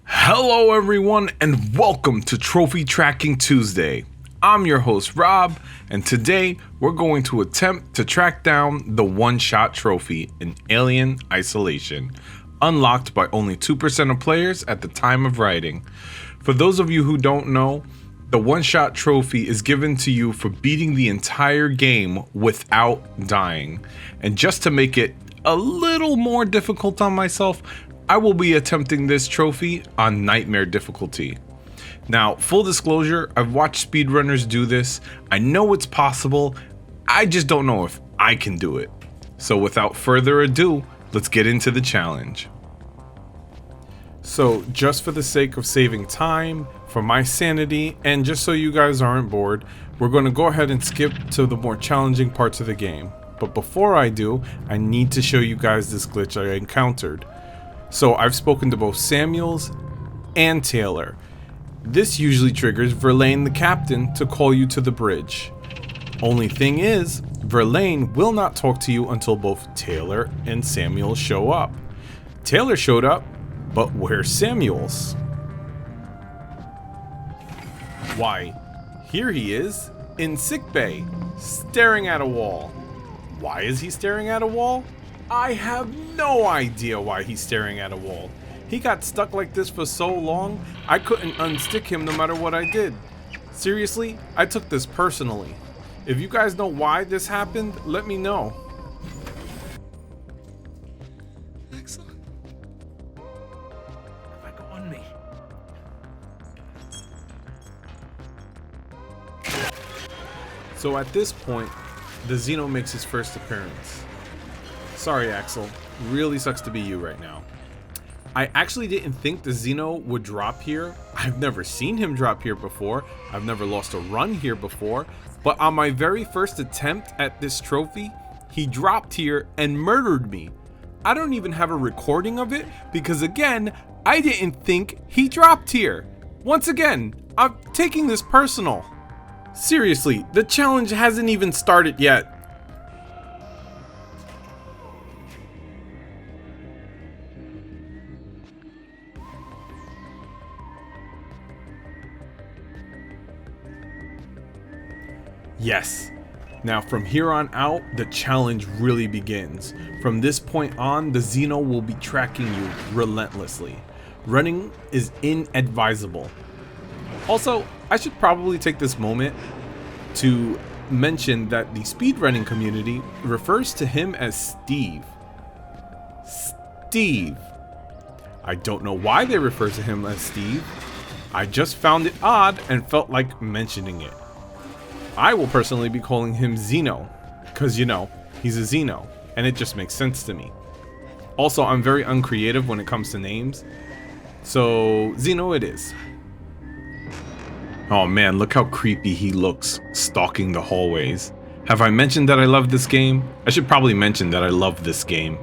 Hello everyone and welcome to Trophy Tracking Tuesday. I'm your host Rob, and today we're going to attempt to track down the one-shot trophy in Alien Isolation, unlocked by only 2% of players at the time of writing. For those of you who don't know, the one-shot trophy is given to you for beating the entire game without dying. And just to make it a little more difficult on myself, I will be attempting this trophy on Nightmare difficulty. Now, full disclosure, I've watched speedrunners do this. I know it's possible. I just don't know if I can do it. So without further ado, let's get into the challenge. So just for the sake of saving time, for my sanity, and just so you guys aren't bored, we're going to go ahead and skip to the more challenging parts of the game. But before I do, I need to show you guys this glitch I encountered. So I've spoken to both Samuels and Taylor. This usually triggers Verlaine the captain to call you to the bridge. Only thing is, Verlaine will not talk to you until both Taylor and Samuels show up. Taylor showed up, but where's Samuels? Why, here he is, in sickbay, staring at a wall. Why is he staring at a wall? I have no idea why he's staring at a wall. He got stuck like this for so long, I couldn't unstick him no matter what I did. Seriously, I took this personally. If you guys know why this happened, let me know. Excellent. Back on me. So at this point, the Xeno makes his first appearance. Sorry, Axel. Really sucks to be you right now. I actually didn't think the Xeno would drop here. I've never seen him drop here before. I've never lost a run here before. But on my very first attempt at this trophy, he dropped here and murdered me. I don't even have a recording of it because, again, I didn't think he dropped here. Once again, I'm taking this personal. Seriously, the challenge hasn't even started yet. Yes. Now from here on out, the challenge really begins. From this point on, the Xeno will be tracking you relentlessly. Running is inadvisable. Also, I should probably take this moment to mention that the speedrunning community refers to him as Steve. Steve. I don't know why they refer to him as Steve. I just found it odd and felt like mentioning it. I will personally be calling him Xeno, because you know, he's a Xeno, and it just makes sense to me. Also, I'm very uncreative when it comes to names, so Xeno it is. Oh man, look how creepy he looks, stalking the hallways. Have I mentioned that I love this game? I should probably mention that I love this game.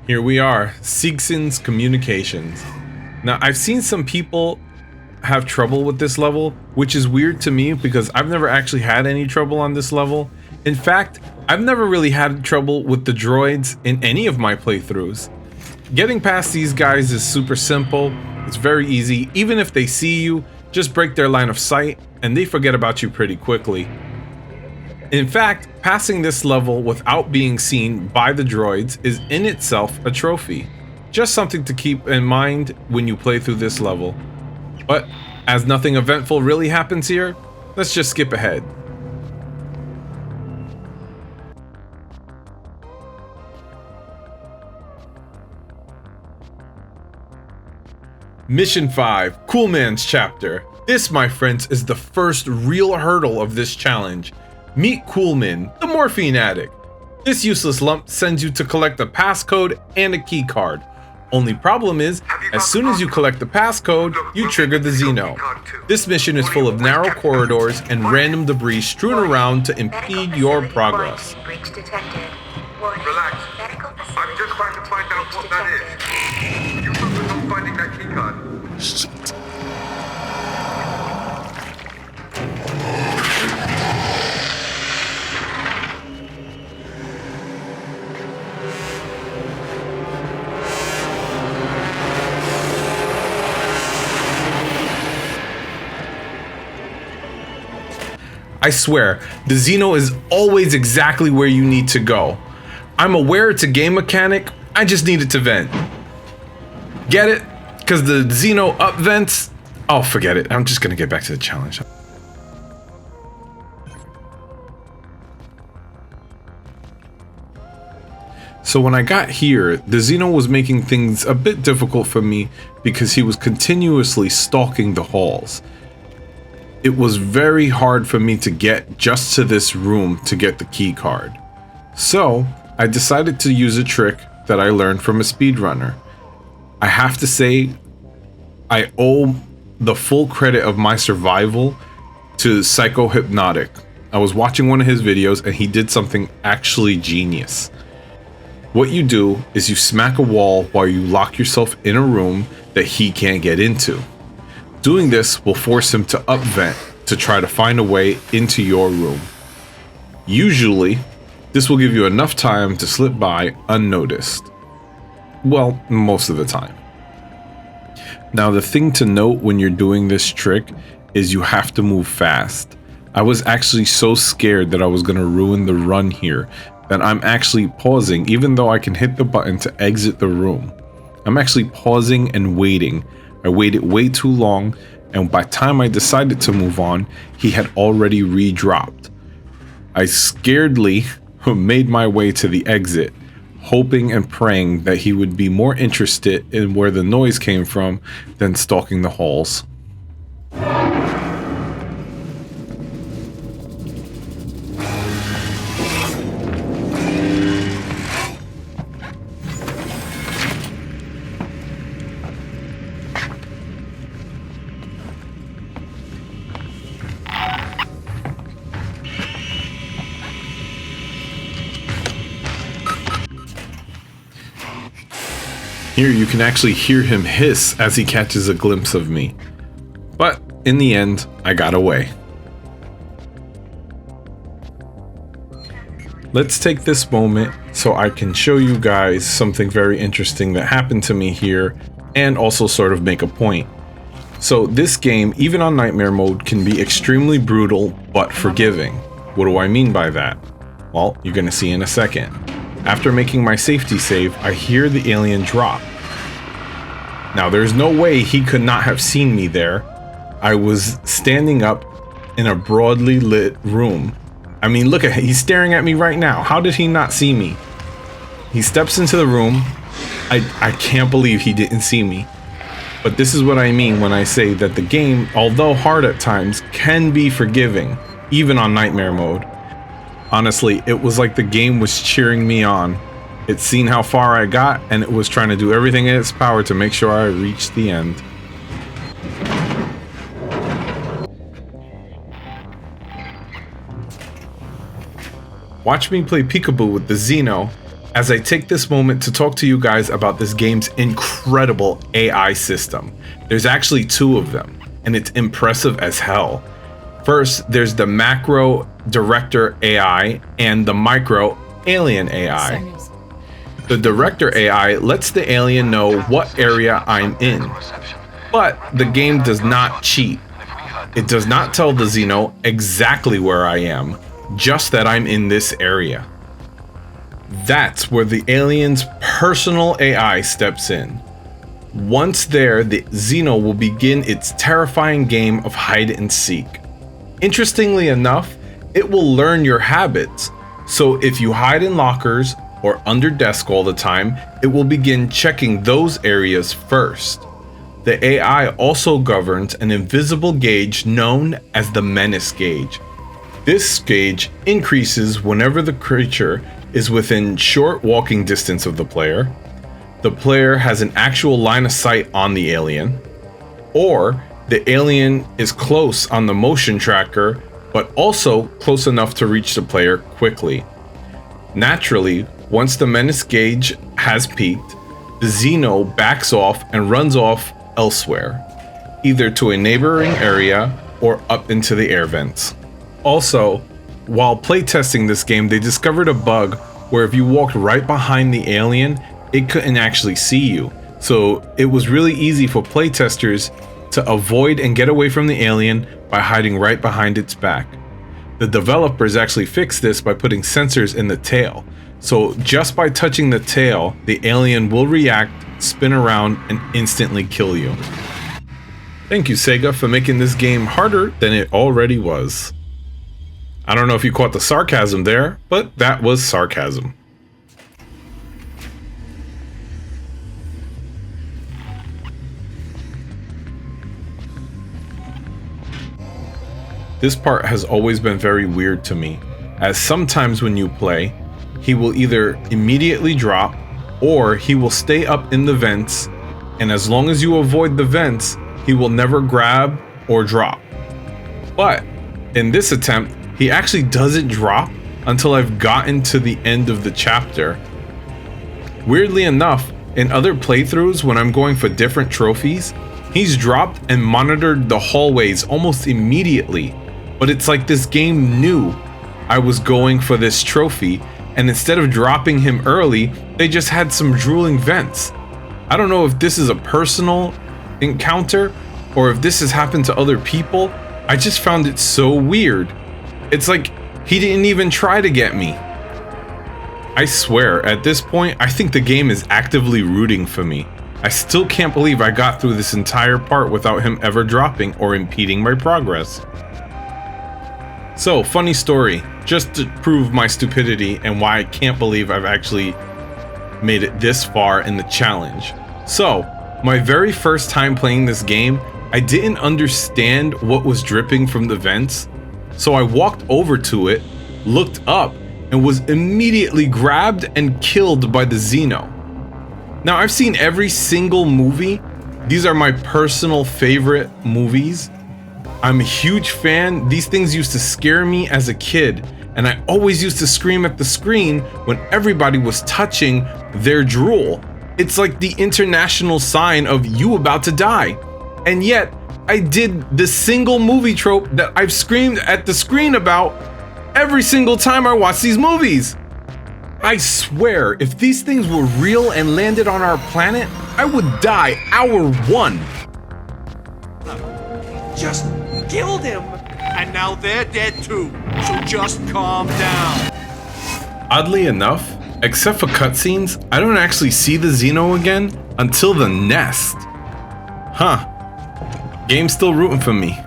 Here we are, Siegson's Communications. Now, I've seen some people have trouble with this level, which is weird to me because I've never actually had any trouble on this level. In fact, I've never really had trouble with the droids in any of my playthroughs. Getting past these guys is super simple, it's very easy. Even if they see you, just break their line of sight and they forget about you pretty quickly. In fact, passing this level without being seen by the droids is in itself a trophy. Just something to keep in mind when you play through this level. But as nothing eventful really happens here, let's just skip ahead. Mission 5, Cool Man's Chapter. This, my friends, is the first real hurdle of this challenge. Meet Coolman, the morphine addict. This useless lump sends you to collect a passcode and a key card. Only problem is, as soon as you collect the passcode, you trigger the Xeno. This mission is full of narrow corridors and random debris strewn around to impede your progress. Relax. I'm just trying to find out what that is. You focus on finding that keycard. Shit. I swear, the Xeno is always exactly where you need to go. I'm aware it's a game mechanic, I just need it to vent. Get it? Because the Xeno up vents? Oh, forget it. I'm just gonna get back to the challenge. So when I got here, the Xeno was making things a bit difficult for me because he was continuously stalking the halls. It was very hard for me to get just to this room to get the key card. So I decided to use a trick that I learned from a speedrunner. I have to say, I owe the full credit of my survival to Psycho Hypnotic. I was watching one of his videos and he did something actually genius. What you do is you smack a wall while you lock yourself in a room that he can't get into. Doing this will force him to upvent to try to find a way into your room. Usually, this will give you enough time to slip by unnoticed. Well, most of the time. Now, the thing to note when you're doing this trick is you have to move fast. I was actually so scared that I was going to ruin the run here that I'm actually pausing even though I can hit the button to exit the room. I'm actually pausing and waiting. I waited way too long, and by the time I decided to move on, he had already re-dropped. I scaredly made my way to the exit, hoping and praying that he would be more interested in where the noise came from than stalking the halls. Here you can actually hear him hiss as he catches a glimpse of me. But in the end, I got away. Let's take this moment so I can show you guys something very interesting that happened to me here and also sort of make a point. So this game, even on nightmare mode, can be extremely brutal but forgiving. What do I mean by that? Well, you're gonna see in a second. After making my safety save, I hear the alien drop. Now, there's no way he could not have seen me there. I was standing up in a broadly lit room. I mean, look at him. He's staring at me right now. How did he not see me? He steps into the room. I can't believe he didn't see me. But this is what I mean when I say that the game, although hard at times, can be forgiving, even on nightmare mode. Honestly, it was like the game was cheering me on. It's seen how far I got, and it was trying to do everything in its power to make sure I reached the end. Watch me play peekaboo with the Xeno as I take this moment to talk to you guys about this game's incredible AI system. There's actually two of them, and it's impressive as hell. First, there's the macro director AI and the micro alien AI. The director AI lets the alien know what area I'm in, but the game does not cheat. It does not tell the Xeno exactly where I am, just that I'm in this area. That's where the alien's personal AI steps in. Once there, the Xeno will begin its terrifying game of hide and seek. Interestingly enough, it will learn your habits, so if you hide in lockers or under desk all the time, it will begin checking those areas first. The AI also governs an invisible gauge known as the menace gauge. This gauge increases whenever the creature is within short walking distance of the player has an actual line of sight on the alien, or the alien is close on the motion tracker but also close enough to reach the player quickly. Naturally, once the menace gauge has peaked, the Xeno backs off and runs off elsewhere, either to a neighboring area or up into the air vents. Also, while playtesting this game, they discovered a bug where if you walked right behind the alien, it couldn't actually see you. So it was really easy for playtesters to avoid and get away from the alien by hiding right behind its back. The developers actually fixed this by putting sensors in the tail. So just by touching the tail, the alien will react, spin around, and instantly kill you. Thank you, Sega, for making this game harder than it already was. I don't know if you caught the sarcasm there, but that was sarcasm. This part has always been very weird to me, as sometimes when you play, he will either immediately drop, or he will stay up in the vents, and as long as you avoid the vents, he will never grab or drop. But in this attempt, he actually doesn't drop until I've gotten to the end of the chapter. Weirdly enough, in other playthroughs when I'm going for different trophies, he's dropped and monitored the hallways almost immediately. But it's like this game knew I was going for this trophy, and instead of dropping him early, they just had some drooling vents. I don't know if this is a personal encounter or if this has happened to other people. I just found it so weird. It's like he didn't even try to get me. I swear, at this point, I think the game is actively rooting for me. I still can't believe I got through this entire part without him ever dropping or impeding my progress. So, funny story, just to prove my stupidity and why I can't believe I've actually made it this far in the challenge. So, my very first time playing this game, I didn't understand what was dripping from the vents. So I walked over to it, looked up, and was immediately grabbed and killed by the Xeno. Now, I've seen every single movie. These are my personal favorite movies. I'm a huge fan. These things used to scare me as a kid, and I always used to scream at the screen when everybody was touching their drool. It's like the international sign of you about to die. And yet, I did the single movie trope that I've screamed at the screen about every single time I watch these movies. I swear, if these things were real and landed on our planet, I would die hour one. Just killed him, and now they're dead too. So just calm down. Oddly enough, except for cutscenes, I don't actually see the Xeno again until the nest. Huh. Game's still rooting for me.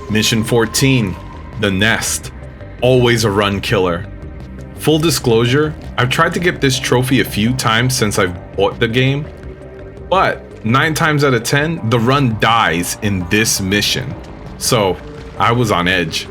Mission 14, the nest. Always a run killer. Full disclosure, I've tried to get this trophy a few times since I've bought the game, but 9 times out of 10, the run dies in this mission. So, I was on edge.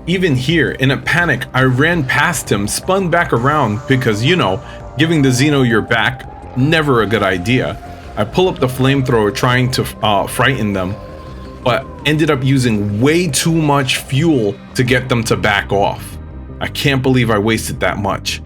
Even here, in a panic, I ran past him, spun back around because, you know, giving the Xeno your back, never a good idea. I pull up the flamethrower trying to frighten them, but ended up using way too much fuel to get them to back off. I can't believe I wasted that much.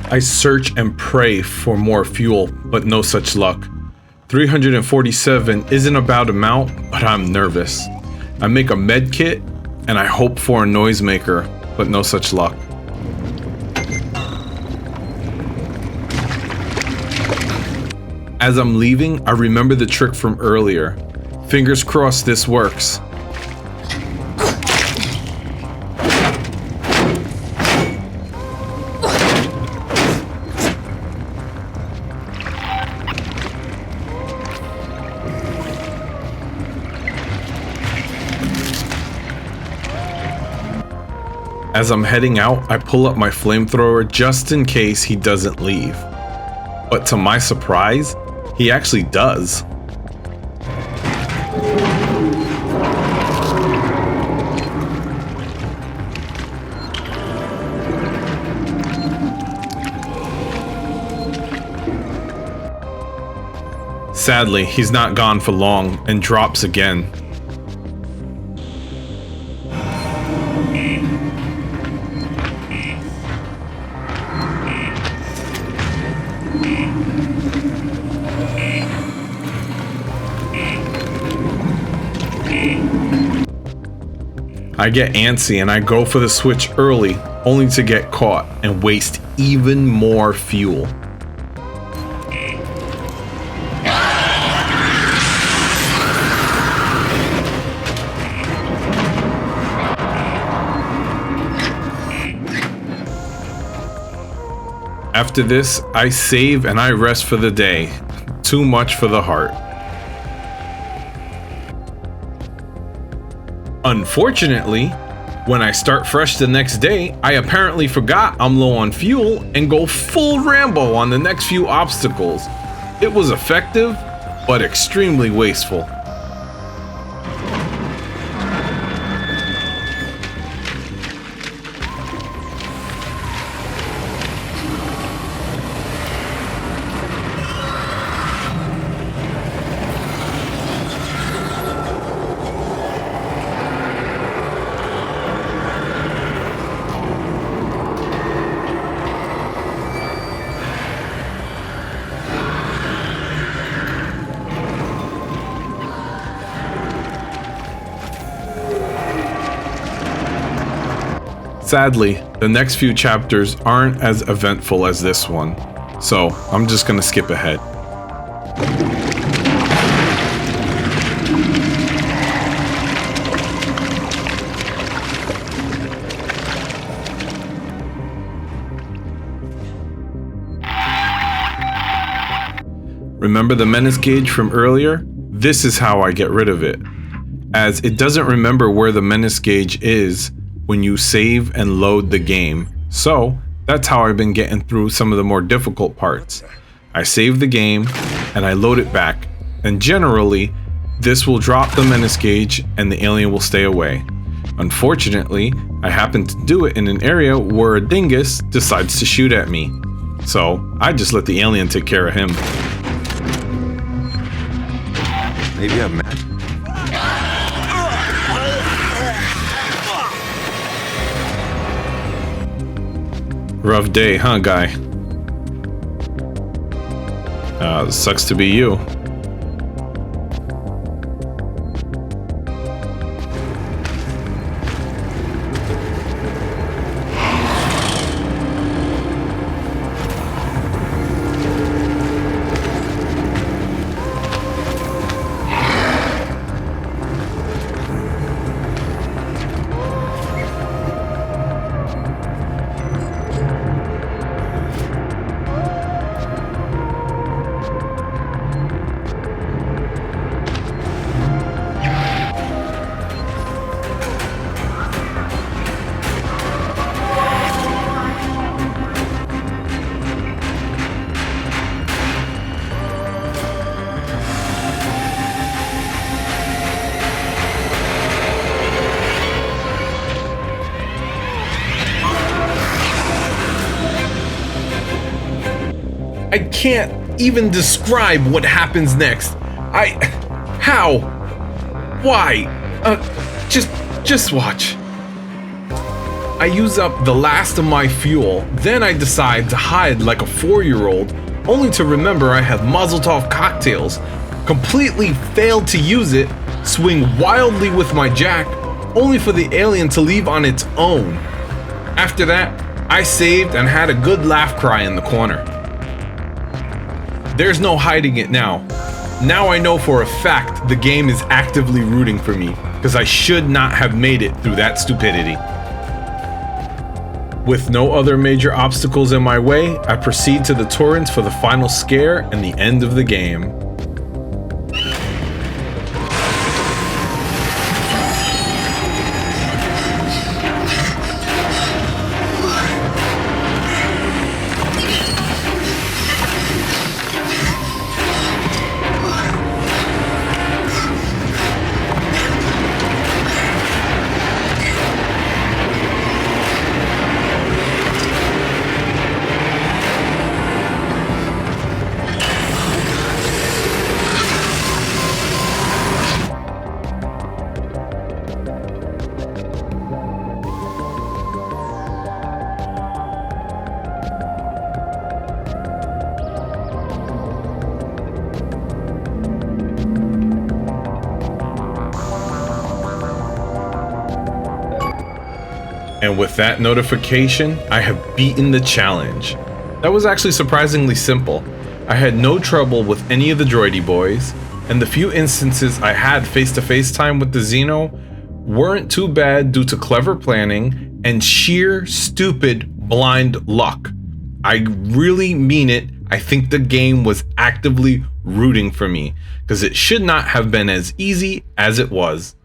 I search and pray for more fuel, but no such luck. 347 isn't a bad amount, but I'm nervous. I make a med kit and I hope for a noisemaker, but no such luck. As I'm leaving, I remember the trick from earlier. Fingers crossed this works. As I'm heading out, I pull up my flamethrower just in case he doesn't leave. But to my surprise, he actually does. Sadly, he's not gone for long and drops again. I get antsy and I go for the switch early, only to get caught and waste even more fuel. After this, I save and I rest for the day. Too much for the heart. Unfortunately, when I start fresh the next day, I apparently forgot I'm low on fuel and go full Rambo on the next few obstacles. It was effective, but extremely wasteful. Sadly, the next few chapters aren't as eventful as this one, so I'm just gonna skip ahead. Remember the menace gauge from earlier? This is how I get rid of it, as it doesn't remember where the menace gauge is when you save and load the game. So that's how I've been getting through some of the more difficult parts. I save the game and I load it back, and generally this will drop the menace gauge and the alien will stay away. Unfortunately, I happen to do it in an area where a dingus decides to shoot at me, so I just let the alien take care of him. Maybe I'm mad. Rough day, huh, guy? Sucks to be you. I can't even describe what happens next. How? Why? Just watch. I use up the last of my fuel, then I decide to hide like a 4-year-old, only to remember I have Mazel Tov cocktails, completely failed to use it, swing wildly with my jack, only for the alien to leave on its own. After that, I saved and had a good laugh cry in the corner. There's no hiding it now. Now I know for a fact the game is actively rooting for me, because I should not have made it through that stupidity. With no other major obstacles in my way, I proceed to the torrents for the final scare and the end of the game. And with that notification, I have beaten the challenge. That was actually surprisingly simple. I had no trouble with any of the droidy boys, and the few instances I had face-to-face time with the Xeno weren't too bad due to clever planning and sheer stupid blind luck. I really mean it. I think the game was actively rooting for me, because it should not have been as easy as it was.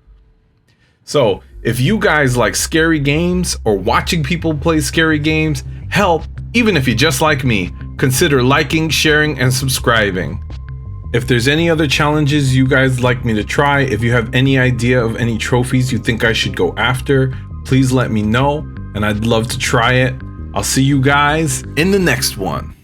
So, if you guys like scary games or watching people play scary games, hell, even if you just like me, consider liking, sharing, and subscribing. If there's any other challenges you guys like me to try, if you have any idea of any trophies you think I should go after, please let me know, and I'd love to try it. I'll see you guys in the next one.